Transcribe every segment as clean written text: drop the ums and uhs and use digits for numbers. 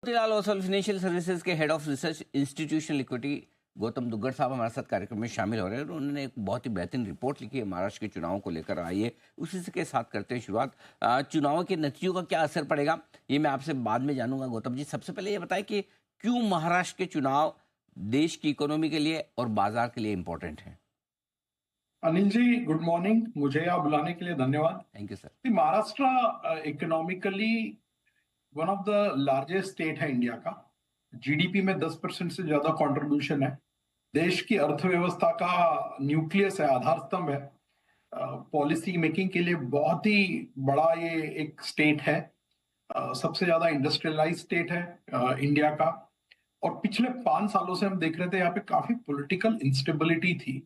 Motilal Oswal financial services के head of research institutional equity Gautam Duggar साहब हमारे साथ कार्यक्रम में शामिल हो रहे हैं और उन्होंने एक बहुत ही बेहतरीन रिपोर्ट लिखी है महाराष्ट्र के चुनावों को लेकर। आइए उसी से के साथ करते हैं शुरुआत। चुनावों के नतीजों का क्या असर पड़ेगा ये मैं आपसे बाद में जानूंगा। गौतम जी, सबसे पहले ये बताएं कि क्यों महाराष्ट्र के चुनाव देश की इकोनॉमी के लिए और बाजार के लिए इम्पोर्टेंट है। Anil ji, good morning. मुझे यहाँ बुलाने के लिए धन्यवाद। Thank you sir. Maharashtra economically one of the largest state है इंडिया का। जीडीपी में 10% से ज्यादा कंट्रीब्यूशन है। देश की अर्थव्यवस्था का न्यूक्लियस है, आधार स्तंभ है। पॉलिसी मेकिंग के लिए बहुत ही बड़ा ये एक स्टेट है। सबसे ज्यादा इंडस्ट्रियलाइज स्टेट है इंडिया का। और पिछले 5 सालों से हम देख रहे थे यहाँ पे काफी पॉलिटिकल इंस्टेबिलिटी थी।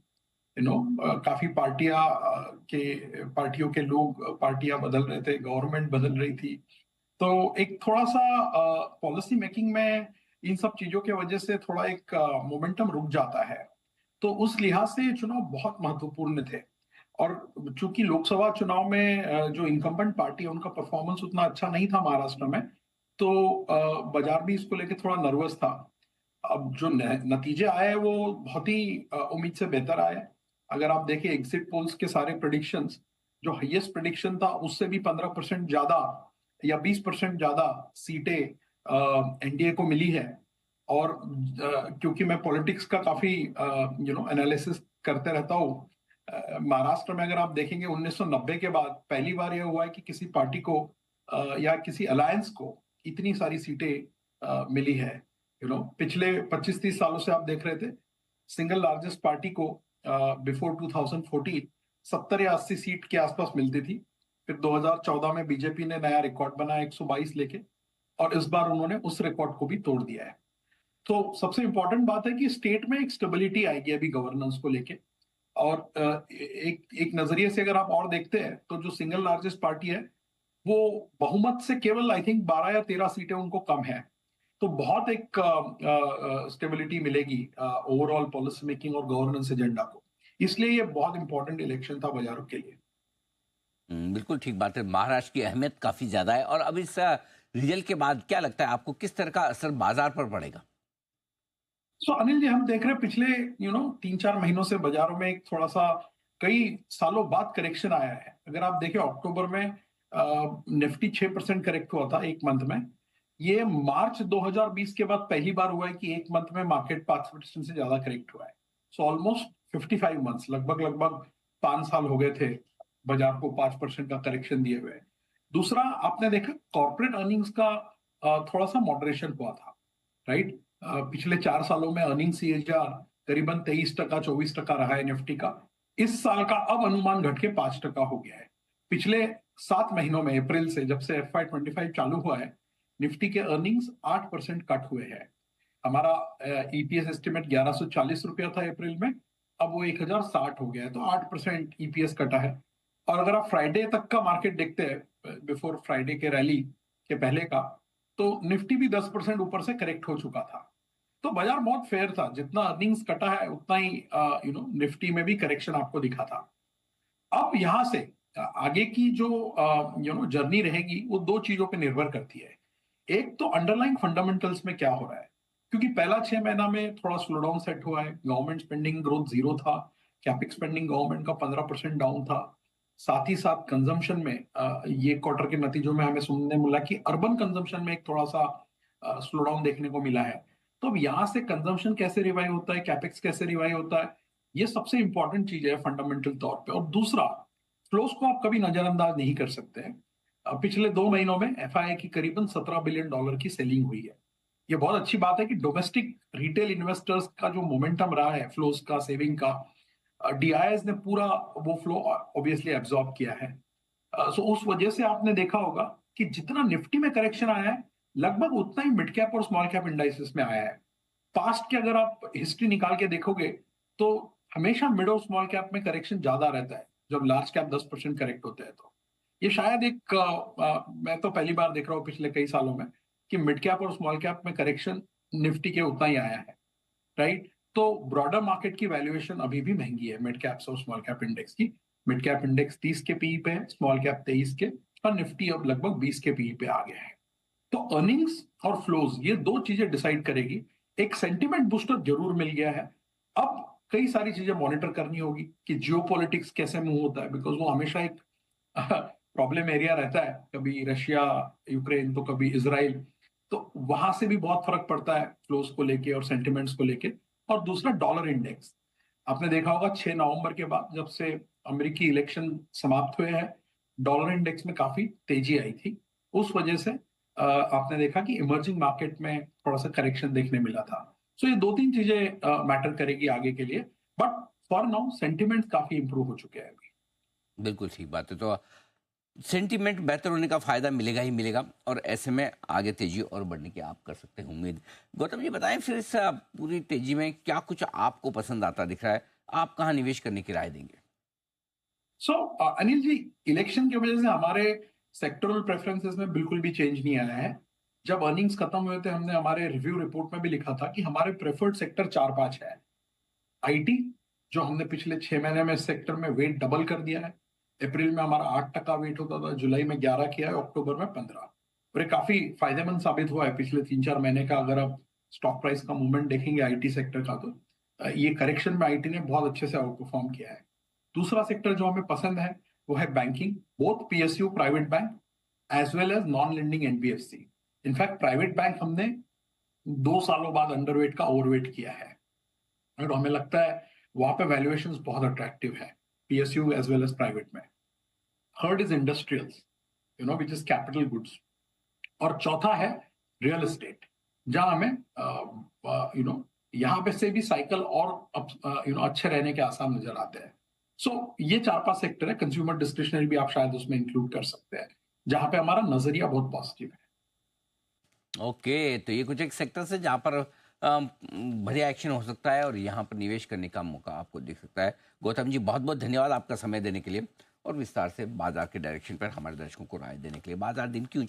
काफी पार्टियों के लोग पार्टियां बदल रहे थे, गवर्नमेंट बदल रही थी। तो एक थोड़ा सा पॉलिसी मेकिंग में इन सब चीजों के वजह से थोड़ा एक मोमेंटम रुक जाता है। तो उस लिहाज से ये चुनाव बहुत महत्वपूर्ण थे। और चूंकि लोकसभा चुनाव में जो इनकम्बेंट पार्टी है उनका परफॉर्मेंस उतना अच्छा नहीं था महाराष्ट्र में, तो बाजार भी इसको लेके थोड़ा नर्वस था। अब जो नतीजे आए वो बहुत ही उम्मीद से बेहतर आए। अगर आप देखें एग्जिट पोल्स के सारे प्रेडिक्शंस, जो हाईएस्ट प्रेडिक्शन था उससे भी 15% ज्यादा या 20% ज्यादा सीटें एनडीए को मिली है। और क्योंकि मैं पॉलिटिक्स का काफी एनालिसिस करते रहता हूँ, महाराष्ट्र में अगर आप देखेंगे 1990 के बाद पहली बार यह हुआ है कि किसी पार्टी को या किसी अलायंस को इतनी सारी सीटें मिली है। पिछले 25-30 सालों से आप देख रहे थे सिंगल लार्जेस्ट पार्टी को बिफोर 2014 70 या 80 सीट के आसपास मिलती थी। फिर 2014 में बीजेपी ने नया रिकॉर्ड बनाया 122 लेके, और इस बार उन्होंने उस रिकॉर्ड को भी तोड़ दिया है। तो सबसे इंपॉर्टेंट बात है कि स्टेट में एक स्टेबिलिटी आएगी अभी गवर्नेंस को लेके। और एक नजरिए से अगर आप और देखते हैं तो जो सिंगल लार्जेस्ट पार्टी है वो बहुमत से केवल आई थिंक 12 या 13 सीटें उनको कम है। तो बहुत एक स्टेबिलिटी मिलेगी ओवरऑल पॉलिसी मेकिंग और गवर्नेंस एजेंडा को। इसलिए ये बहुत इंपॉर्टेंट इलेक्शन था बाजारों के लिए। बिल्कुल ठीक बात है। महाराष्ट्र की अहमियत काफी ज्यादा है और अब इस रिजल्ट के बाद क्या लगता है आपको किस तरह का असर बाजार पर पड़ेगा। अनिल जी, हम देख रहे हैं पिछले 3-4 महीनों से बाजारों में एक थोड़ा सा कई सालों बाद करेक्शन आया है। अगर आप देखें अक्टूबर में निफ्टी 6% करेक्ट हुआ था एक मंथ में। ये मार्च 2020 के बाद पहली बार हुआ है कि एक मंथ में मार्केट 5% से ज्यादा करेक्ट हुआ है। ऑलमोस्ट 55 मंथ्स, लगभग लगभग 5 साल हो गए थे बाजार को 5% का करेक्शन दिए हुए। दूसरा, आपने देखा कॉर्पोरेट अर्निंग्स का थोड़ा सा मॉडरेशन हुआ था, राइट। पिछले 4 सालों में अर्निंग सीएजीआर करीबन 23%, 24% रहा है निफ्टी का। इस साल का अब अनुमान घट के 5% हो गया है। पिछले 7 महीनों में अप्रैल से जब से FY25 चालू हुआ है, निफ्टी के अर्निंग्स 8% कट हुए हैं। हमारा ईपीएस एस्टिमेट 1140 रुपया था अप्रैल में, अब वो 1060 हो गया है। तो 8% ईपीएस कटा है। और अगर आप फ्राइडे तक का मार्केट देखते हैं, बिफोर फ्राइडे के रैली के पहले का, तो निफ्टी भी 10% ऊपर से करेक्ट हो चुका था। तो बाजार बहुत फेयर था, जितना अर्निंग्स कटा है उतना ही निफ्टी में भी करेक्शन आपको दिखा था। अब यहां से आगे की जो जर्नी रहेगी वो दो चीजों पे निर्भर करती है। एक तो अंडरलाइंग फंडामेंटल्स में क्या हो रहा है, क्योंकि पहला 6 महीना में थोड़ा स्लो डाउन सेट हुआ है। गवर्नमेंट स्पेंडिंग ग्रोथ 0 था। कैपिक्स स्पेंडिंग गवर्नमेंट का 15% डाउन था। साथ ही साथ कंजम्पशन में ये क्वार्टर के नतीजों में हमें सुनने मिला कि अर्बन कंजम्पशन में एक थोड़ा सा स्लो डाउन देखने को मिला है। तो अब यहां से कंजम्पशन कैसे रिवाइव होता है, कैपेक्स कैसे रिवाइव होता है, ये सबसे इंपॉर्टेंट चीज है फंडामेंटल तौर पे। और दूसरा, फ्लोस को आप कभी नजरअंदाज नहीं कर सकते हैं। पिछले 2 महीनों में एफआईआई की करीबन $17 बिलियन की सेलिंग हुई है। ये बहुत अच्छी बात है कि डोमेस्टिक रिटेल इन्वेस्टर्स का जो मोमेंटम रहा है फ्लोस का, सेविंग का, डीआईएस ने पूरा वो फ्लो ऑब्वियसली एब्जॉर्ब किया है। सो उस वजह से आपने देखा होगा कि जितना निफ्टी में करेक्शन आया है, लगभग उतना ही मिड कैप और स्मॉल कैप इंडाइसेस में आया है। पास्ट की अगर आप हिस्ट्री निकाल के देखोगे तो हमेशा मिड और स्मॉल कैप में करेक्शन ज्यादा रहता है जब लार्ज कैप 10% करेक्ट होते हैं। तो ये शायद एक मैं तो पहली बार देख रहा हूँ पिछले कई सालों में कि मिड कैप और स्मॉल कैप में करेक्शन निफ्टी के उतना ही आया है, राइट। तो ब्रॉडर मार्केट की वैल्यूएशन अभी भी महंगी है मिड कैप और स्मॉल कैप इंडेक्स की। मिड कैप इंडेक्स 30 के पीई पे है, स्मॉल कैप 23 के, और निफ्टी अब लगभग 20 के पीई पे आ गया है। तो अर्निंग्स और फ्लोज ये दो चीजें डिसाइड करेगी। एक सेंटिमेंट बूस्टर जरूर मिल गया है। अब कई सारी चीजें मॉनिटर करनी होगी कि जियोपॉलिटिक्स कैसे मूव होता है, बिकॉज वो हमेशा एक प्रॉब्लम एरिया रहता है, कभी रशिया यूक्रेन तो कभी इसराइल, तो वहां से भी बहुत फर्क पड़ता है फ्लोज को लेके और सेंटिमेंट्स को लेके। और दूसरा डॉलर इंडेक्स, आपने देखा होगा 6 नवंबर के बाद जब से अमेरिकी इलेक्शन समाप्त हुए हैं, डॉलर इंडेक्स में काफी तेजी आई थी। उस वजह से आपने देखा कि इमर्जिंग मार्केट में थोड़ा सा करेक्शन देखने मिला था। सो ये दो तीन चीजें मैटर करेगी आगे के लिए, बट फॉर नाउ सेंटिमेंट काफी इंप्रूव हो चुके हैं अभी। बिल्कुल ठीक बात है। तो सेंटीमेंट बेहतर होने का फायदा मिलेगा ही मिलेगा, और ऐसे में आगे तेजी और बढ़ने की आप कर सकते हैं उम्मीद। गौतम जी बताएं फिर इस पूरी तेजी में क्या कुछ आपको पसंद आता दिख रहा है, आप कहाँ निवेश करने की राय देंगे? सो अनिल जी, इलेक्शन की वजह से हमारे सेक्टरल प्रेफरेंसेस में बिल्कुल भी चेंज नहीं आया है। जब अर्निंग्स खत्म हुए थे, हमने हमारे रिव्यू रिपोर्ट में भी लिखा था कि हमारे प्रेफर्ड सेक्टर 4-5 है। आईटी, जो हमने पिछले 6 महीने में इस सेक्टर में वेट डबल कर दिया है। अप्रैल में हमारा 8% वेट होता था, जुलाई में 11 किया है, अक्टूबर में 15। और ये काफी फायदेमंद साबित हुआ है पिछले 3-4 महीने का। अगर आप स्टॉक प्राइस का मूवमेंट देखेंगे आईटी सेक्टर का, तो ये करेक्शन में आईटी ने बहुत अच्छे से आउट परफॉर्म किया है। दूसरा सेक्टर जो हमें पसंद है वो है banking, both PSU private bank as well as non lending NBFC. In fact private bank हमने 2 सालों बाद अंडरवेट का ओवरवेट किया है, और हमें लगता है वहां पे वैल्यूएशंस बहुत अट्रैक्टिव है, PSU as well as private में। Third is industrials, which is capital goods. और चौथा है रियल एस्टेट, जहां हमें यहाँ पे से भी साइकिल और अच्छे रहने के आसार नजर आते हैं। सो ये 4-5 सेक्टर है। कंज्यूमर डिस्क्रिशनरी भी आप शायद उसमें इंक्लूड कर सकते हैं, जहां पे हमारा नजरिया बहुत पॉजिटिव है। ओके, तो ये कुछ एक सेक्टर से जहाँ पर बढ़िया एक्शन हो सकता है और यहाँ पर निवेश करने का मौका आपको दिख सकता है। गौतम जी बहुत बहुत धन्यवाद आपका समय देने के लिए और विस्तार से बाजार के डायरेक्शन पर हमारे दर्शकों को राय देने के लिए। बाजार दिन की ऊंचाई